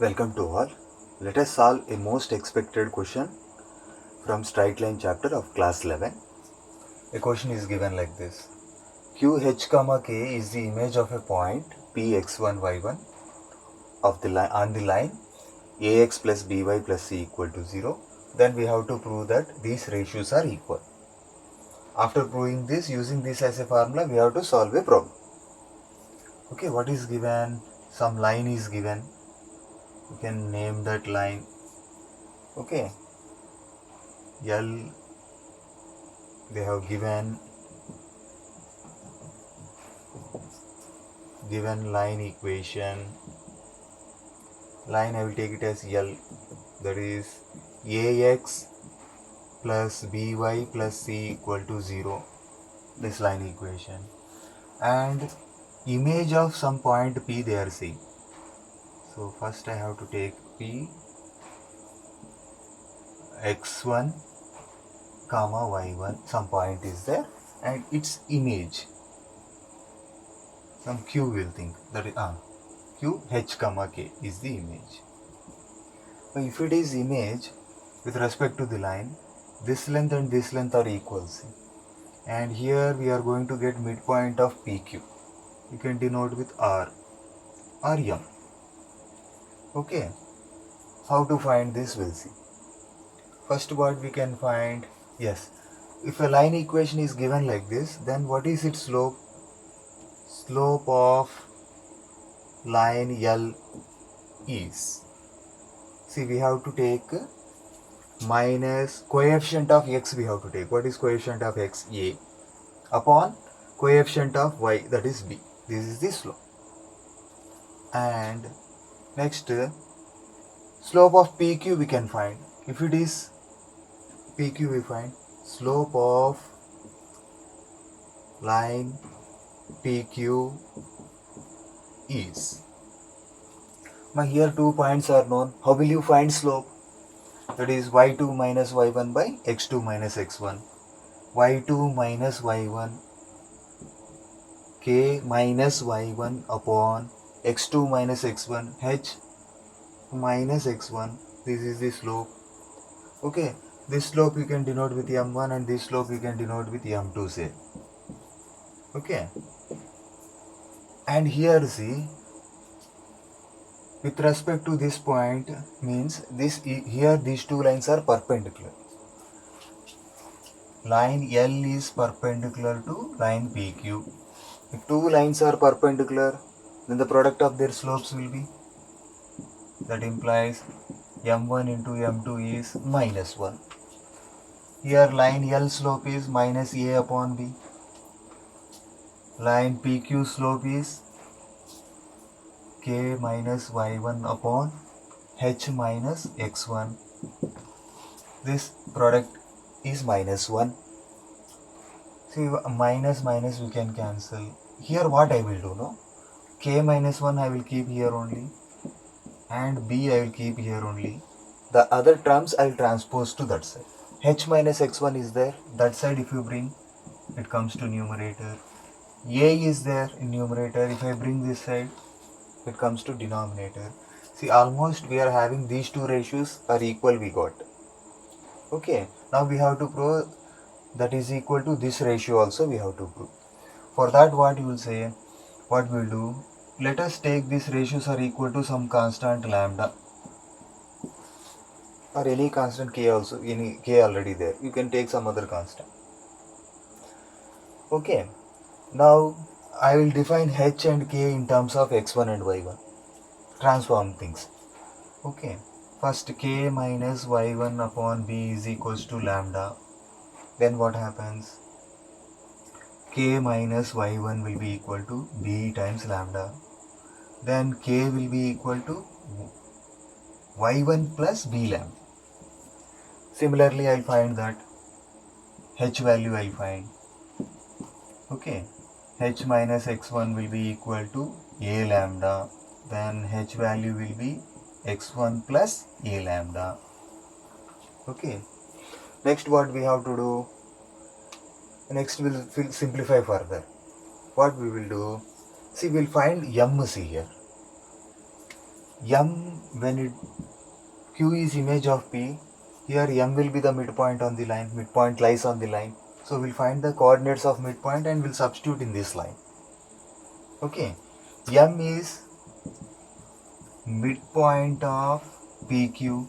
Welcome to all. Let us solve a most expected question from straight line chapter of class 11. A question is given like this. QH comma K is the image of a point Px1 y1 of the line on the line Ax plus By plus C equal to 0. Then we have to prove that these ratios are equal. After proving this, using this as a formula, we have to solve a problem. Okay, what is given? Some line is given. You can name that line. Okay, L, they have given line equation. Line I will take it as L, that is Ax plus By plus C equal to 0, this line equation, and image of some point P they are saying. So first I have to take P x1 comma y1, some point is there and its image, some Q will think, that is Q H comma K is the image. Now if it is image with respect to the line, this length and this length are equal, and here we are going to get midpoint of PQ. You can denote with R or M. Okay, how to find this we'll see. First what we can find, yes, if a line equation is given like this, then what is its slope? Slope of line L is, see, we have to take minus coefficient of x, we have to take. What is coefficient of x? A upon coefficient of y, that is b. This is the slope. And next, slope of PQ we can find. If it is PQ, we find slope of line PQ is. Now here 2 points are known. How will you find slope? That is y2 minus y1 by x2 minus x1. y2 minus y1 k minus y1 upon x2 minus x1 h minus x1. This is the slope. Okay, this slope you can denote with m1 and this slope you can denote with m2, say. Okay, and here see, with respect to this point, means this here these two lines are perpendicular. Line L is perpendicular to line PQ. If two lines are perpendicular, then the product of their slopes will be, that implies m1 into m2 is minus 1. Here line L slope is minus a upon b. Line PQ slope is k minus y1 upon h minus x1. This product is minus 1. See, minus minus we can cancel. Here what I will do, no? K minus 1 I will keep here only, and b I will keep here only. The other terms I will transpose to that side. H minus x1 is there. That side if you bring, it comes to numerator. A is there in numerator. If I bring this side, it comes to denominator. See, almost we are having these two ratios are equal, we got. Okay, now we have to prove that is equal to this ratio also we have to prove. For that what you will say, what we will do, let us take these ratios are equal to some constant lambda or any constant k also, any k already there. You can take some other constant. Okay, now I will define h and k in terms of x1 and y1. Transform things. Okay, first k minus y1 upon b is equals to lambda. Then what happens? K minus y1 will be equal to b times lambda. Then k will be equal to y1 plus b lambda. Similarly, I'll find that h value I'll find. Okay, h minus x1 will be equal to a lambda. Then h value will be x1 plus a lambda. Okay, next what we have to do? Next we'll simplify further. What we will do? See, we'll find m, see here. M, when it Q is image of P, here M will be the midpoint on the line, midpoint lies on the line. So we'll find the coordinates of midpoint and we'll substitute in this line. Okay, M is midpoint of PQ.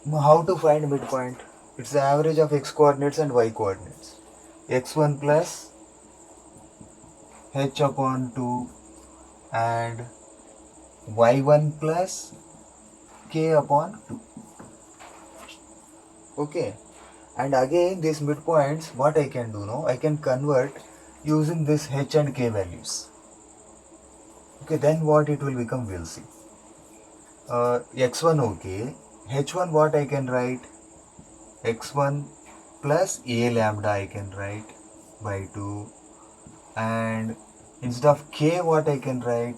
Now how to find midpoint? It's the average of x coordinates and y coordinates. x1 plus h upon 2 and y1 plus k upon 2. Okay, and again these midpoints, what I can do now, I can convert using this h and k values. Okay, then what it will become, we'll see. X1 okay, h1 what I can write, x1 plus a lambda I can write by 2, and instead of k what I can write,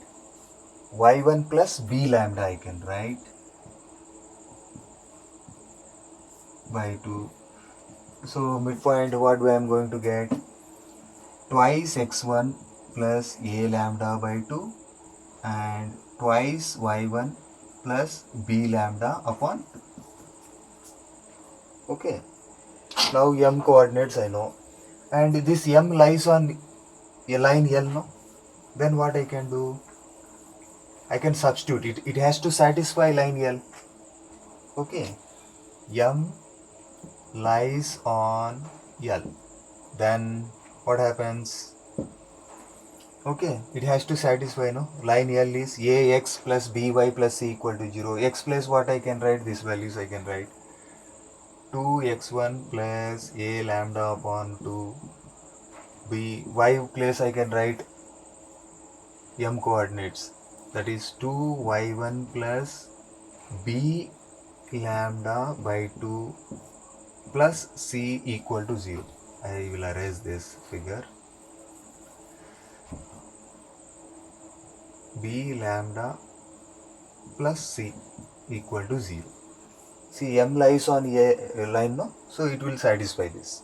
y1 plus b lambda I can write by 2. So midpoint, what I am going to get, twice x1 plus a lambda by 2 and twice y1 plus b lambda upon 2. Okay, now m coordinates I know, and this m lies on a line L, no? Then what I can do, I can substitute it. It has to satisfy line L. Okay, m lies on L. Then what happens? Okay, it has to satisfy, no? Line L is ax plus by plus c equal to 0. X plus what I can write, these values I can write. 2x1 plus a lambda upon 2 b. Y place I can write m coordinates, that is 2y1 plus b lambda by 2 plus c equal to 0. I will erase this figure. B lambda plus c equal to 0. See, m lies on a line, no? So it will satisfy this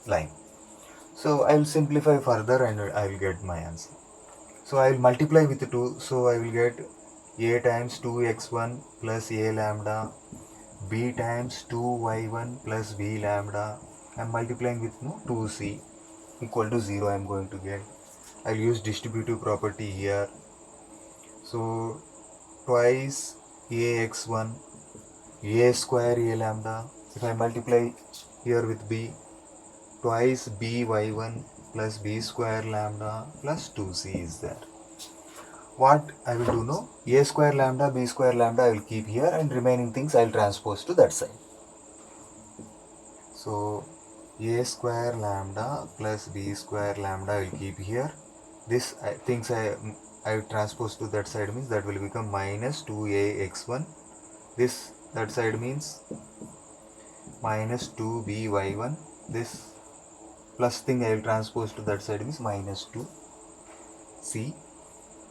line. So I will simplify further and I will get my answer. So I will multiply with 2. So I will get a times 2x1 plus a lambda, b times 2y1 plus b lambda. I am multiplying with 2c equal to 0 I am going to get. I will use distributive property here. So twice ax1, a square a lambda. If I multiply here with b, twice by1 plus b square lambda plus 2c is there. What I will do now, a square lambda, b square lambda I will keep here, and remaining things I will transpose to that side. So a square lambda plus b square lambda I will keep here. This things I will transpose to that side, means that will become minus 2ax1. This that side means minus 2by1. This plus thing I will transpose to that side means minus 2c.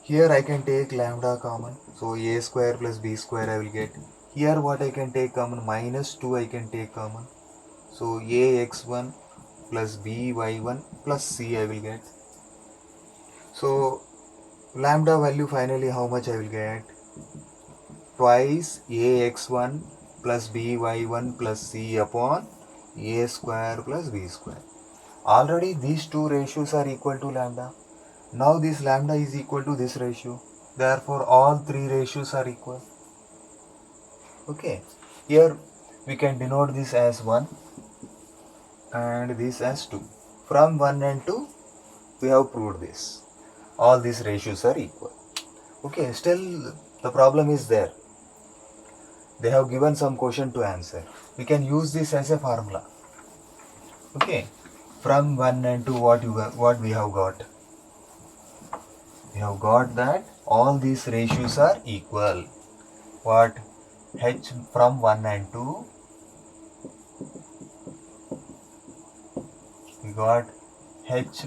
Here I can take lambda common, so a square plus b square I will get. Here what I can take common, minus 2 I can take common, so ax1 plus by1 plus c I will get. So lambda value finally how much I will get, twice ax1 plus by1 plus c upon a square plus b square. Already these two ratios are equal to lambda. Now this lambda is equal to this ratio. Therefore all three ratios are equal. Okay, here we can denote this as 1 and this as 2. From 1 and 2 we have proved this. All these ratios are equal. Okay, still the problem is there. They have given some question to answer. We can use this as a formula. Okay, from 1 and 2 what we have got? We have got that all these ratios are equal. What? H from 1 and 2, we got h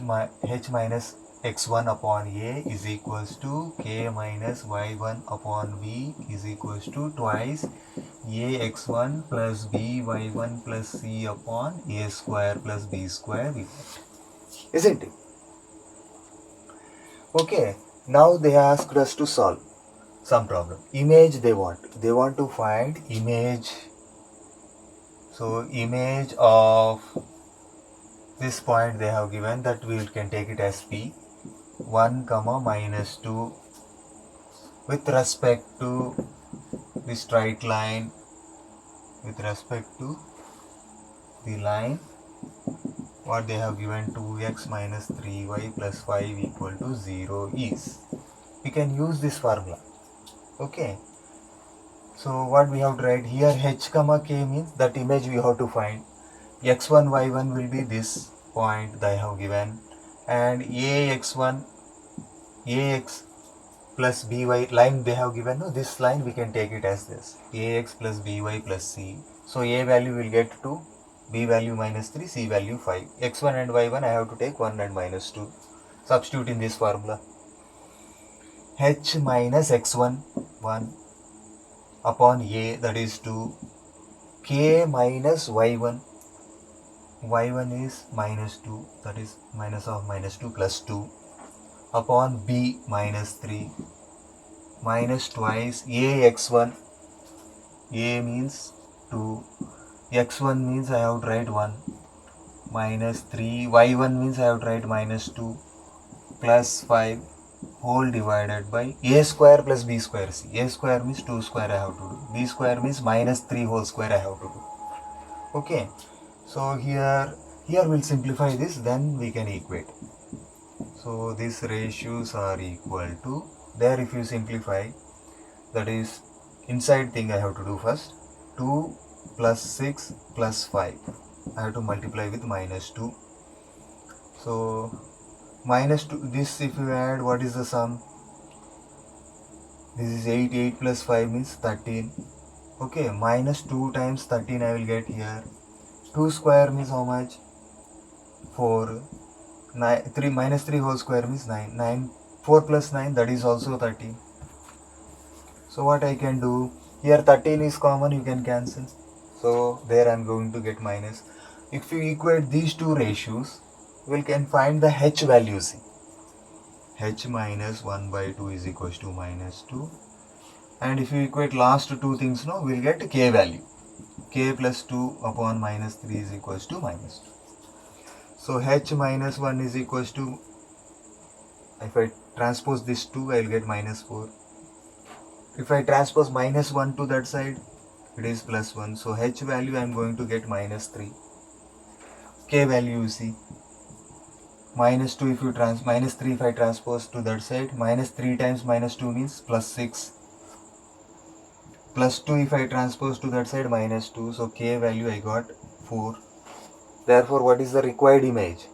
minus x1 upon a is equals to k minus y1 upon b is equals to twice ax1 plus by1 plus c upon a square plus b square, isn't it? Okay, now they asked us to solve. some problem. Image they want to find image. So image of this point they have given, that we can take it as p 1 comma minus 2 with respect to the straight line, with respect to the line what they have given, 2x minus 3y plus 5 equal to 0 is. We can use this formula. Okay. So what we have to write here, h comma k means that image we have to find. x1 y1 will be this point they have given, and ax1 ax plus by line they have given. No, this line we can take it as this, ax plus by plus c. So a value will get 2, b value minus 3, c value 5. x1 and y1 I have to take 1 and minus 2. Substitute in this formula. h minus x1 1 upon a, that is 2, k minus y1 is minus 2, that is minus of minus 2 plus 2, upon b minus 3 minus twice ax1, a means 2, x1 means I have to write 1 minus 3, y1 means I have to write minus 2 plus 5 whole divided by a square plus b square. See, a square means 2 square I have to do, b square means minus 3 whole square I have to do. Okay, so here we'll simplify this, then we can equate. So these ratios are equal to, there if you simplify, that is inside thing I have to do first, 2 plus 6 plus 5 I have to multiply with minus 2. So minus 2, this if you add, what is the sum? This is 8, 8 plus 5 means 13. Okay, minus 2 times 13 I will get here. 2 square means how much? 4. 3 minus 3 whole square means 9. 4 plus 9, that is also 13. So what I can do, here 13 is common, you can cancel. So there I am going to get minus. If you equate these two ratios, we can find the h values. h minus 1 by 2 is equals to minus 2. And if you equate last two things, no, we'll get k value. K plus 2 upon minus 3 is equals to minus 2. So h minus 1 is equals to, if I transpose this 2, I will get minus 4. If I transpose minus 1 to that side, it is plus 1. So h value I am going to get minus 3. K value you see, minus 2 if you minus 3 if I transpose to that side, minus 3 times minus 2 means plus 6. Plus 2 if I transpose to that side, minus 2. So k value I got 4. Therefore, what is the required image?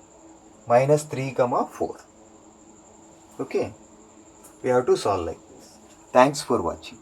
Minus 3 comma 4. Okay. We have to solve like this. Thanks for watching.